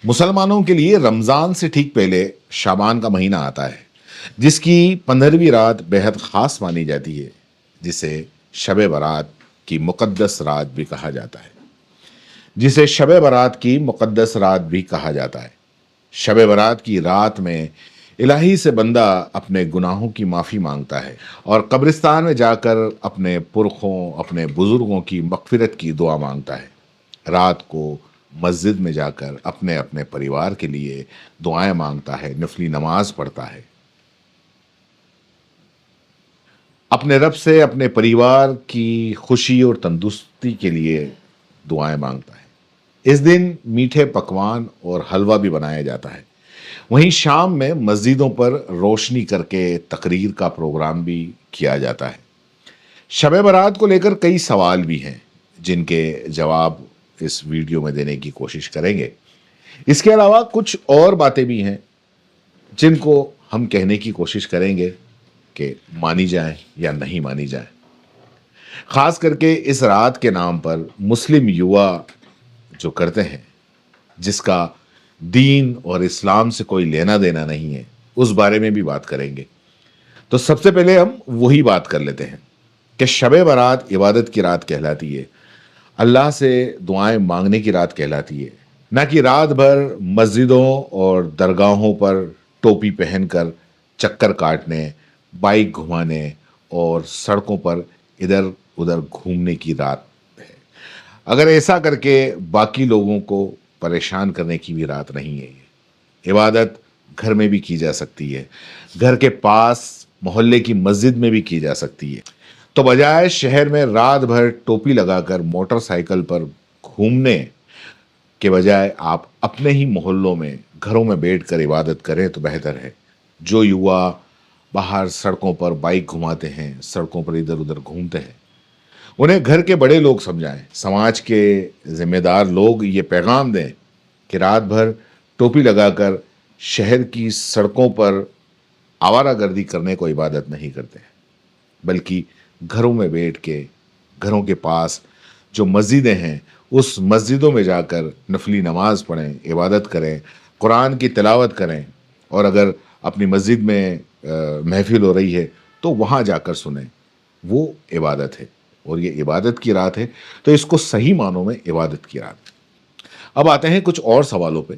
मुसलमानों के लिए रमज़ान से ठीक पहले शाबान का महीना आता है, जिसकी 15वीं रात बेहद ख़ास मानी जाती है, जिसे शब बारात की मुक़द्दस रात भी कहा जाता है। जिसे शब बारात की मुक़द्दस रात भी कहा जाता है। शब बारात की रात में इलाही से बंदा अपने गुनाहों की माफ़ी मांगता है और कब्रिस्तान में जाकर अपने पुरखों, अपने बुज़ुर्गों की मग़फ़िरत की दुआ मांगता है। रात को मस्जिद में जाकर अपने अपने परिवार के लिए दुआएं मांगता है, नफली नमाज पढ़ता है, अपने रब से अपने परिवार की खुशी और तंदुरुस्ती के लिए दुआएं मांगता है। इस दिन मीठे पकवान और हलवा भी बनाया जाता है। वहीं शाम में मस्जिदों पर रोशनी करके तकरीर का प्रोग्राम भी किया जाता है। शब बारात को लेकर कई सवाल भी हैं, जिनके जवाब इस वीडियो में देने की कोशिश करेंगे। इसके अलावा कुछ और बातें भी हैं जिनको हम कहने की कोशिश करेंगे कि मानी जाए या नहीं मानी जाए। खास करके इस रात के नाम पर मुस्लिम युवा जो करते हैं, जिसका दीन और इस्लाम से कोई लेना देना नहीं है, उस बारे में भी बात करेंगे। तो सबसे पहले हम वही बात कर लेते हैं कि शब बारात इबादत की रात कहलाती है, अल्लाह से दुआएं मांगने की रात कहलाती है, ना कि रात भर मस्जिदों और दरगाहों पर टोपी पहनकर चक्कर काटने, बाइक घुमाने और सड़कों पर इधर उधर घूमने की रात है। अगर ऐसा करके बाकी लोगों को परेशान करने की भी रात नहीं है ये। इबादत घर में भी की जा सकती है, घर के पास मोहल्ले की मस्जिद में भी की जा सकती है। तो बजाय शहर में रात भर टोपी लगाकर मोटरसाइकिल पर घूमने के बजाय आप अपने ही मोहल्लों में घरों में बैठकर इबादत करें तो बेहतर है। जो युवा बाहर सड़कों पर बाइक घुमाते हैं, सड़कों पर इधर उधर घूमते हैं, उन्हें घर के बड़े लोग समझाएं, समाज के जिम्मेदार लोग ये पैगाम दें कि रात भर टोपी लगाकर शहर की सड़कों पर आवारागर्दी करने को इबादत नहीं करते हैं, बल्कि घरों में बैठ के घरों के पास जो मस्जिदें हैं उस मस्जिदों में जाकर नफली नमाज पढ़ें, इबादत करें, कुरान की तिलावत करें, और अगर अपनी मस्जिद में महफिल हो रही है तो वहाँ जाकर सुनें। वो इबादत है और ये इबादत की रात है, तो इसको सही मानों में इबादत की रात है। अब आते हैं कुछ और सवालों पे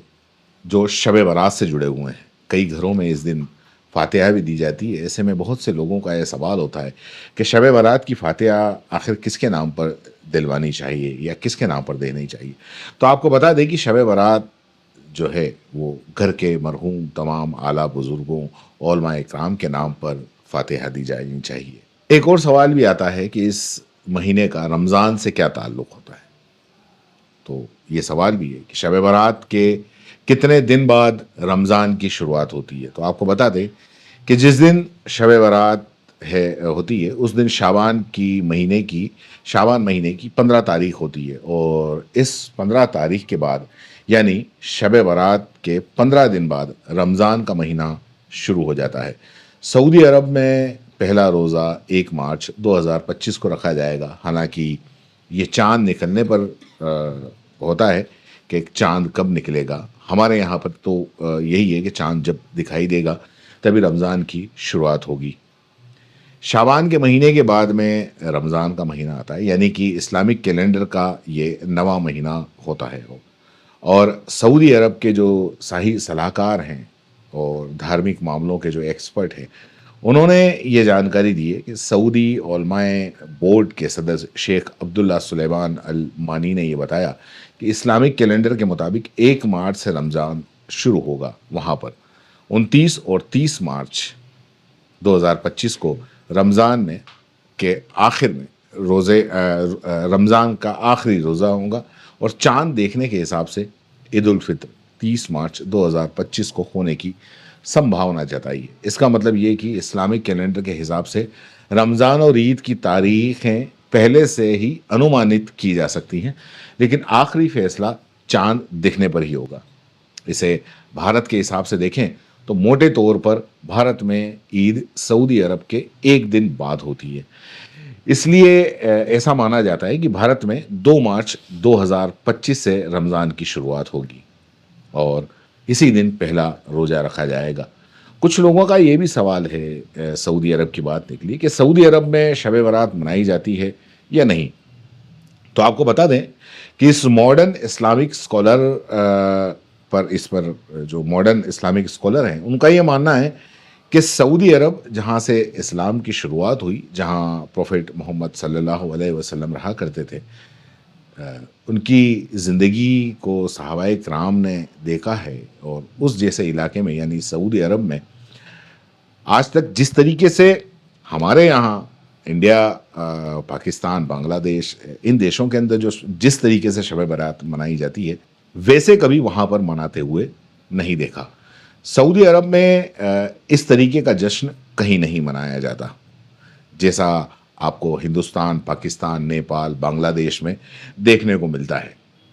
जो शब बारात से जुड़े हुए हैं। कई घरों में इस दिन फातिहा भी दी जाती है। ऐसे में बहुत से लोगों का यह सवाल होता है कि शब बारात की फातिहा आखिर किसके नाम पर दिलवानी चाहिए या किसके नाम पर देनी चाहिए। तो आपको बता दें कि शब बारात जो है वो घर के मरहूम तमाम आला बुजुर्गों उलमा इकराम के नाम पर फातिहा दी जानी चाहिए। एक और सवाल भी आता है कि इस महीने का रमज़ान से क्या ताल्लुक़ होता है। तो ये सवाल भी है कि शब बारात के कितने दिन बाद रमज़ान की शुरुआत होती है। तो आपको बता दें कि जिस दिन शब बारात होती है उस दिन शाबान महीने की 15 तारीख होती है, और इस 15 तारीख के बाद यानी शब बारात के 15 दिन बाद रमज़ान का महीना शुरू हो जाता है। सऊदी अरब में पहला रोज़ा 1 मार्च 2025 को रखा जाएगा। हालांकि ये चांद निकलने पर होता है कि चांद कब निकलेगा। हमारे यहाँ पर तो यही है कि चांद जब दिखाई देगा तभी रमज़ान की शुरुआत होगी। शाबान के महीने के बाद में रमज़ान का महीना आता है, यानी कि इस्लामिक कैलेंडर का ये 9वां महीना होता है। और सऊदी अरब के जो शाही सलाहकार हैं और धार्मिक मामलों के जो एक्सपर्ट हैं, उन्होंने ये जानकारी दी है कि सऊदी उलमाए बोर्ड के सदस्य शेख अब्दुल्ला सुलेमान अल मानी ने ये बताया कि इस्लामिक कैलेंडर के मुताबिक 1 मार्च से रमज़ान शुरू होगा। वहाँ पर 29 और 30 मार्च 2025 को रमज़ान में के आखिर में रमज़ान का आखिरी रोज़ा होगा, और चांद देखने के हिसाब से ईद उल फित्र 30 मार्च 2025 को होने की संभावना जताई है। इसका मतलब ये कि इस्लामिक कैलेंडर के हिसाब से रमज़ान और ईद की तारीखें पहले से ही अनुमानित की जा सकती हैं, लेकिन आखिरी फैसला चांद दिखने पर ही होगा। इसे भारत के हिसाब से देखें तो मोटे तौर पर भारत में ईद सऊदी अरब के 1 दिन बाद होती है। इसलिए ऐसा माना जाता है कि भारत में 2 मार्च 2025 से रमज़ान की शुरुआत होगी। اور اسی دن پہلا روزہ رکھا جائے گا۔ کچھ لوگوں کا یہ بھی سوال ہے، سعودی عرب کی بات نکلی کہ سعودی عرب میں شب برات منائی جاتی ہے یا نہیں؟ تو آپ کو بتا دیں کہ اس ماڈرن اسلامک اسکالر پر جو ماڈرن اسلامک اسکالر ہیں ان کا یہ ماننا ہے کہ سعودی عرب جہاں سے اسلام کی شروعات ہوئی، جہاں پروفیٹ محمد صلی اللہ علیہ وسلم رہا کرتے تھے، ان کی زندگی کو صحابہ کرام نے دیکھا ہے، اور اس جیسے علاقے میں یعنی سعودی عرب میں آج تک جس طریقے سے ہمارے یہاں انڈیا، پاکستان، بنگلہ دیش، ان دیشوں کے اندر جس طریقے سے شب برات منائی جاتی ہے ویسے کبھی وہاں پر مناتے ہوئے نہیں دیکھا۔ سعودی عرب میں اس طریقے کا جشن کہیں نہیں منایا جاتا جیسا آپ کو ہندوستان، پاکستان، نیپال، بنگلہ دیش میں دیکھنے کو ملتا ہے۔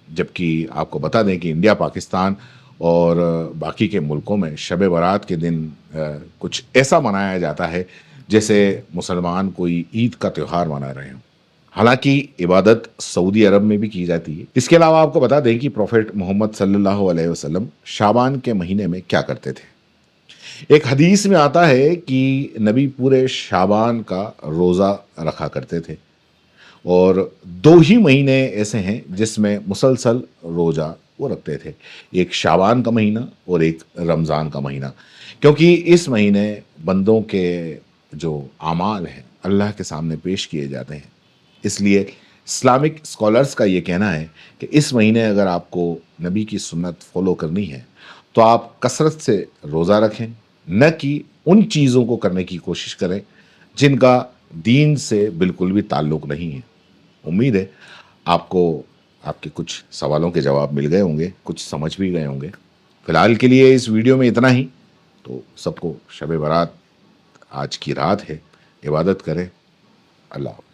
جبکہ آپ کو بتا دیں کہ انڈیا، پاکستان اور باقی کے ملکوں میں شب برات کے دن کچھ ایسا منایا جاتا ہے جیسے مسلمان کوئی عید کا تہوار منا رہے ہوں۔ حالانکہ عبادت سعودی عرب میں بھی کی جاتی ہے۔ اس کے علاوہ آپ کو بتا دیں کہ پروفیٹ محمد صلی اللہ علیہ وسلم شعبان کے مہینے میں کیا کرتے تھے۔ ایک حدیث میں آتا ہے کہ نبی پورے شعبان کا روزہ رکھا کرتے تھے، اور 2 ہی مہینے ایسے ہیں جس میں مسلسل روزہ وہ رکھتے تھے، ایک شعبان کا مہینہ اور ایک رمضان کا مہینہ، کیونکہ اس مہینے بندوں کے جو اعمال ہیں اللہ کے سامنے پیش کیے جاتے ہیں۔ اس لیے اسلامک اسکالرس کا یہ کہنا ہے کہ اس مہینے اگر آپ کو نبی کی سنت فالو کرنی ہے تو آپ کثرت سے روزہ رکھیں، نہ کہ ان چیزوں کو کرنے کی کوشش کریں جن کا دین سے بالکل بھی تعلق نہیں ہے۔ امید ہے آپ کو آپ کے کچھ سوالوں کے جواب مل گئے ہوں گے، کچھ سمجھ بھی گئے ہوں گے۔ فی الحال کے لیے اس ویڈیو میں اتنا ہی۔ تو سب کو شب برات آج کی رات ہے، عبادت کریں۔ اللہ حافظ۔